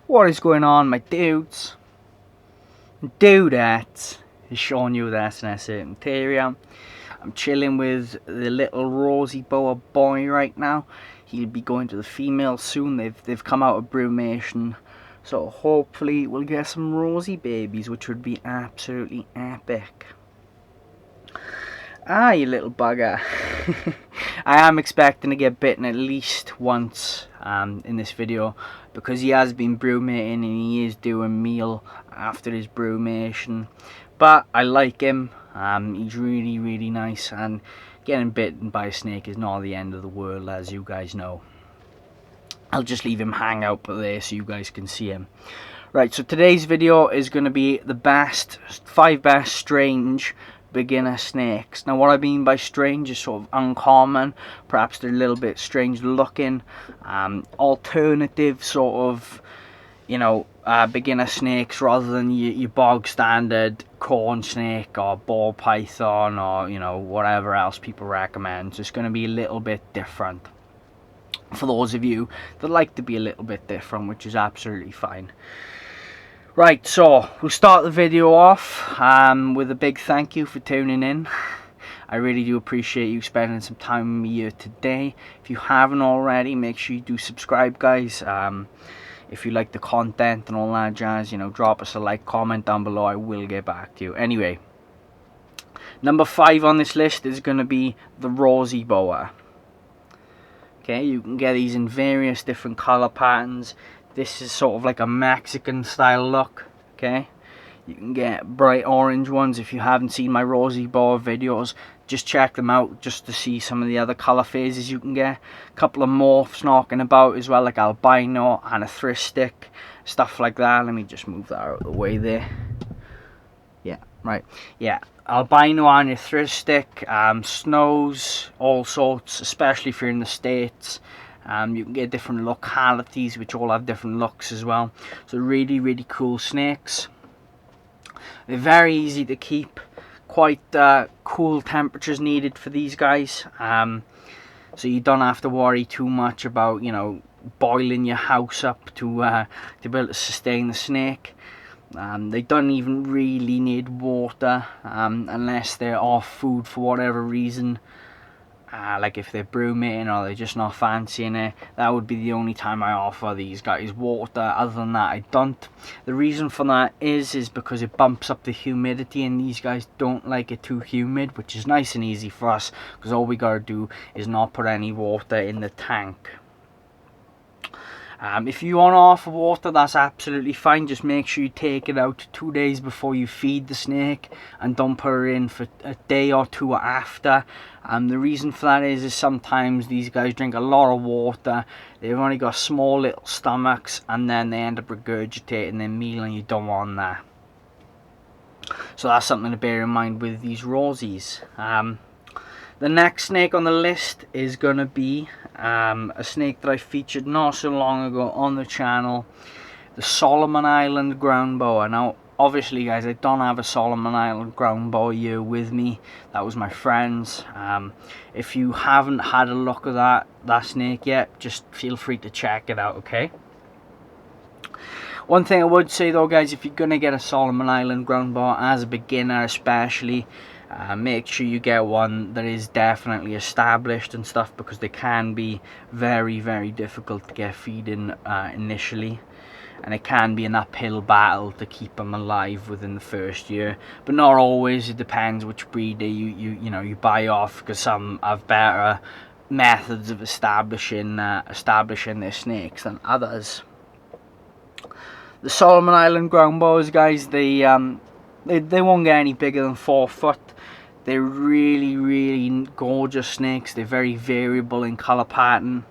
What is going on, my dudes? Dudettes is showing you the SNS interior. I'm chilling with the little Rosy Boa boy right now. He'll be going to the female soon. They've come out of brumation, so hopefully we'll get some rosy babies, which would be absolutely epic. Ah, you little bugger. I am expecting to get bitten at least once in this video, because he has been brumating and he is doing meal after his brumation. But I like him. He's really nice, and getting bitten by a snake is not the end of the world, as you guys know. I'll just leave him hang out there so you guys can see him. Right, so today's video is going to be the 5 best strange beginner snakes. Now what I mean by strange is sort of uncommon, perhaps they're a little bit strange looking, alternative sort of, you know, beginner snakes rather than your bog standard corn snake or ball python or, you know, whatever else people recommend. So it's going to be a little bit different for those of you that like to be a little bit different, which is absolutely fine. Right, so we'll start the video off with a big thank you for tuning in. I really do appreciate you spending some time with me here today. If you haven't already, make sure you do subscribe, guys. If you like the content and all that jazz, you know, drop us a like, comment down below. I will get back to you. Anyway, number 5 on this list is going to be the Rosy Boa. Okay, you can get these in various different color patterns. This is sort of like a Mexican style look, okay? You can get bright orange ones. If you haven't seen my Rosy Boa videos, just check them out just to see some of the other colour phases you can get. A couple of morphs knocking about as well, like albino and a thristic, stuff like that. Let me just move that out of the way there. Yeah, right. Yeah, albino and a thristic, snows, all sorts, especially if you're in the States. You can get different localities which all have different looks as well. So really cool snakes. They're very easy to keep. Quite cool temperatures needed for these guys. So you don't have to worry too much about, you know, boiling your house up to be able to sustain the snake. They don't even really need water unless they're off food for whatever reason. Like if they're brumating or they're just not fancying it, that would be the only time I offer these guys water. Other than that, I don't. The reason for that is because it bumps up the humidity, and these guys don't like it too humid, which is nice and easy for us because all we gotta do is not put any water in the tank. If you want to offer water, that's absolutely fine. Just make sure you take it out 2 days before you feed the snake, and don't put her in for a day or two after. The reason for that is sometimes these guys drink a lot of water, they've only got small little stomachs, and then they end up regurgitating their meal, and you don't want that. So that's something to bear in mind with these Rosies. The next snake on the list is going to be a snake that I featured not so long ago on the channel, the Solomon Island ground boa. Now, obviously, guys, I don't have a Solomon Island ground boa here with me. That was my friend's. If you haven't had a look at that snake yet, just feel free to check it out, okay? One thing I would say though, guys, if you're going to get a Solomon Island ground boa as a beginner especially, make sure you get one that is definitely established and stuff, because they can be very difficult to get feeding initially, and it can be an uphill battle to keep them alive within the first year. But not always. It depends which breeder you buy off, because some have better methods of establishing their snakes than others. The Solomon Island ground boas, guys, they won't get any bigger than 4 foot. They're really gorgeous snakes. They're very variable in colour pattern.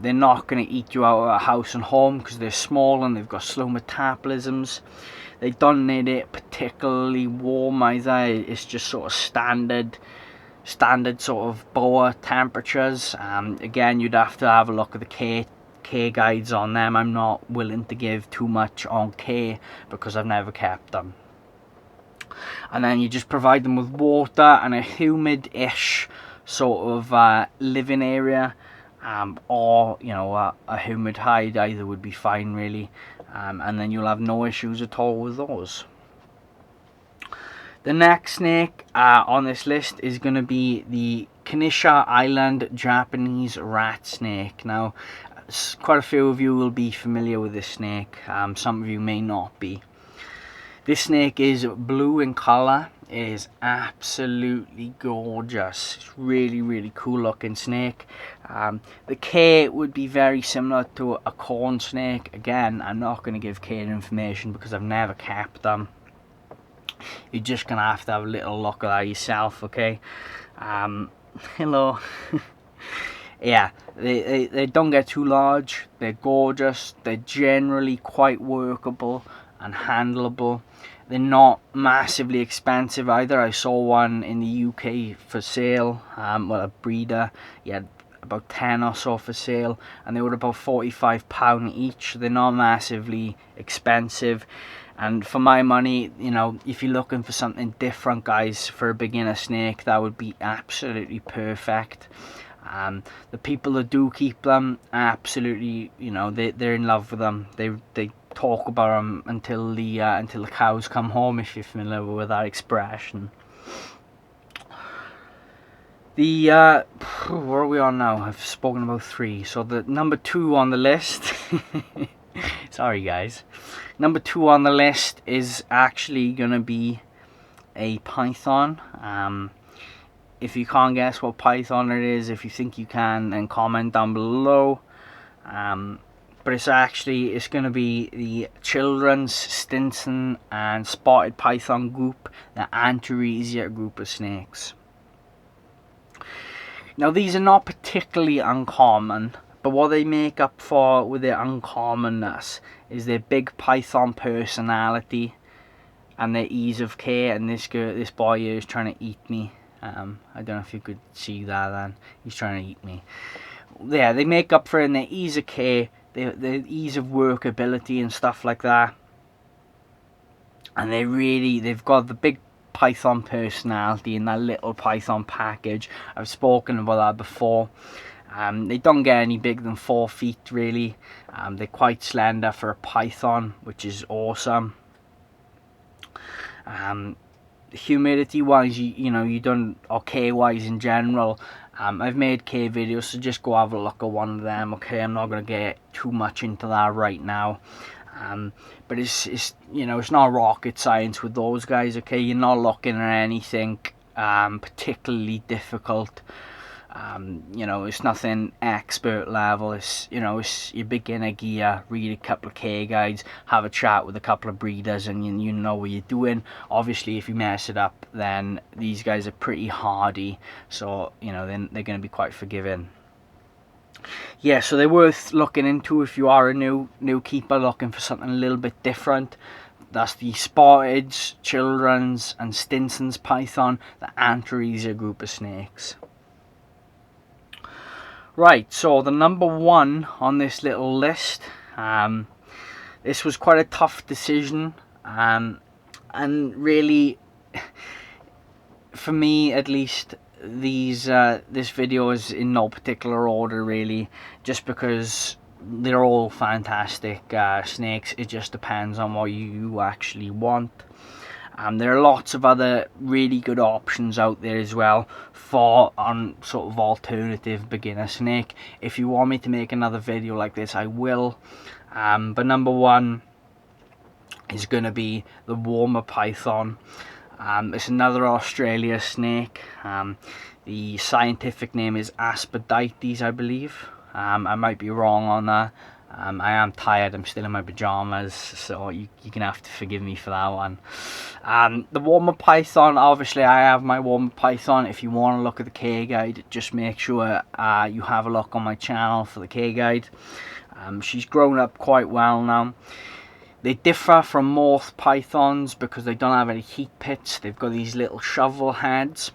They're not going to eat you out of a house and home because they're small and they've got slow metabolisms. They don't need it particularly warm either. It's just sort of standard sort of boa temperatures. Again, you'd have to have a look at the K guides on them. I'm not willing to give too much on K because I've never kept them. And then you just provide them with water and a humid-ish sort of living area. or you know, a humid hide, either would be fine really, and then you'll have no issues at all with those. The next snake on this list is going to be the Kanisha Island Japanese rat snake. Now, quite a few of you will be familiar with this snake, some of you may not be. This snake is blue in colour. It is absolutely gorgeous. It's really cool looking snake. The care would be very similar to a corn snake. Again, I'm not going to give care information because I've never kept them. You're just going to have a little look at that yourself, okay? Hello. Yeah, they don't get too large. They're gorgeous. They're generally quite workable and handleable. They're not massively expensive either. I saw one in the UK for sale, well, a breeder. He had about 10 or so for sale, and they were about £45 each. They're not massively expensive, and for my money, you know, if you're looking for something different, guys, for a beginner snake, that would be absolutely perfect. The people that do keep them, absolutely, you know, they're in love with them. They talk about them until the cows come home, if you're familiar with that expression. The where are we on now? I've spoken about 3. So the number 2 on the list sorry guys, number 2 on the list is actually gonna be a python. If you can't guess what python it is, if you think you can, then comment down below. But it's going to be the children's Stinson and spotted python group, the Antaresia group of snakes. Now, these are not particularly uncommon, but what they make up for with their uncommonness is their big python personality and their ease of care. And this boy here is trying to eat me. I don't know if you could see that then. He's trying to eat me. Yeah, they make up for it in their ease of care, the ease of workability and stuff like that. And they've got the big python personality in that little python package. I've spoken about that before. They don't get any bigger than 4 feet really. They're quite slender for a python, which is awesome. Humidity wise, you don't, or care wise in general, I've made care videos, so just go have a look at one of them, okay? I'm not going to get too much into that right now, but it's you know, it's not rocket science with those guys, okay? You're not looking at anything particularly difficult. You know, it's nothing expert level. It's, you know, it's your beginner gear. Read a couple of care guides, have a chat with a couple of breeders, and you know what you're doing. Obviously, if you mess it up, then these guys are pretty hardy, so you know, then they're going to be quite forgiving. Yeah, so they're worth looking into if you are a new keeper looking for something a little bit different. That's the spotted, children's, and Stinsons Python, the Antaresia group of snakes. Right, so the number 1 on this little list, this was quite a tough decision, and really, for me at least, this video is in no particular order really, just because they're all fantastic snakes. It just depends on what you actually want. There are lots of other really good options out there as well for sort of alternative beginner snake. If you want me to make another video like this, I will. But number 1 is going to be the warmer python. It's another Australia snake. The scientific name is Aspidaites, I believe. I might be wrong on that. I am tired, I'm still in my pyjamas, so you're going to have to forgive me for that one. The warmer python, obviously I have my warmer python. If you want to look at the care guide, just make sure you have a look on my channel for the care guide. She's grown up quite well now. They differ from most pythons because they don't have any heat pits. They've got these little shovel heads.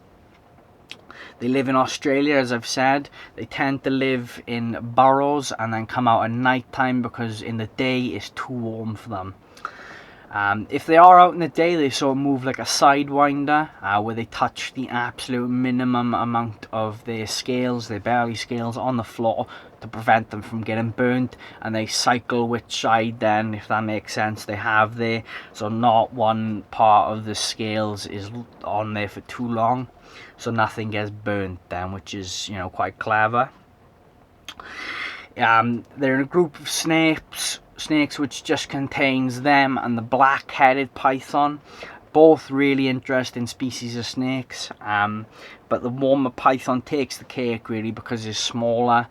They live in Australia, as I've said. They tend to live in burrows and then come out at night time because in the day it's too warm for them. If they are out in the day, they sort of move like a sidewinder, where they touch the absolute minimum amount of their scales, their belly scales, on the floor to prevent them from getting burnt, and they cycle which side then, if that makes sense, they have there, so not one part of the scales is on there for too long, so nothing gets burnt then, which is, you know, quite clever. They're in a group of snakes which just contains them and the black-headed python, both really interesting species of snakes, but the warmer python takes the cake really because it's smaller,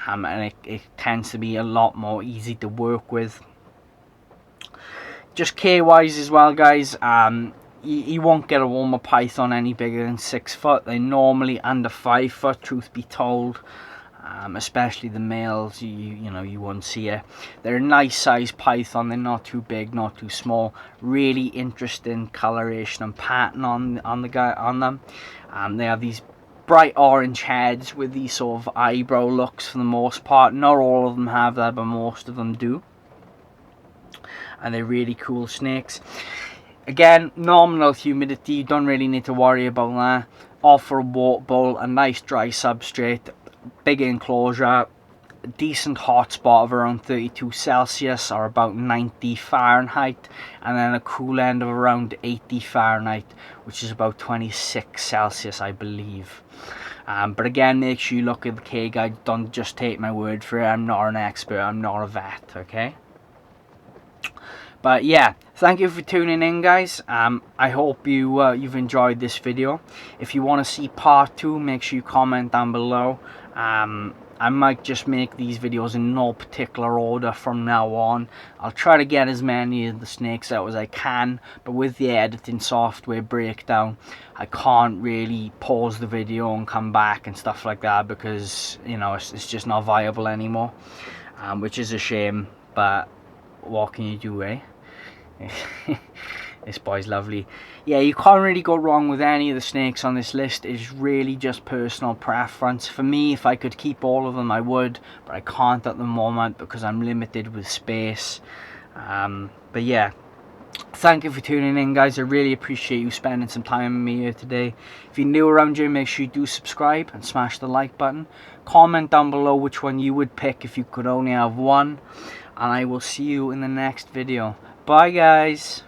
and it tends to be a lot more easy to work with. Just K-wise as well, guys, you won't get a warmer python any bigger than 6 foot. They're normally under 5 foot, truth be told. Especially the males, you know, you won't see it. They're a nice size python. They're not too big, not too small. Really interesting coloration and pattern on them. They have these bright orange heads with these sort of eyebrow looks for the most part. Not all of them have that, but most of them do. And they're really cool snakes. Again, nominal humidity, you don't really need to worry about that. Offer a water bowl, a nice dry substrate, big enclosure, decent hot spot of around 32 Celsius or about 90 Fahrenheit, and then a cool end of around 80 Fahrenheit, which is about 26 Celsius, I believe. But again, make sure you look at the K-Guide. Don't just take my word for it. I'm not an expert. I'm not a vet, okay? But yeah, thank you for tuning in, guys. I hope you've enjoyed this video. If you want to see part 2, make sure you comment down below. I might just make these videos in no particular order from now on. I'll try to get as many of the snakes out as I can, but with the editing software breakdown, I can't really pause the video and come back and stuff like that, because, you know, it's just not viable anymore, which is a shame, but what can you do, eh? This boy's lovely. Yeah, you can't really go wrong with any of the snakes on this list. It's really just personal preference. For me, if I could keep all of them, I would, but I can't at the moment because I'm limited with space. But yeah, thank you for tuning in, guys. I really appreciate you spending some time with me here today. If you're new around here, make sure you do subscribe and smash the like button. Comment down below which one you would pick if you could only have one, and I will see you in the next video. Bye, guys.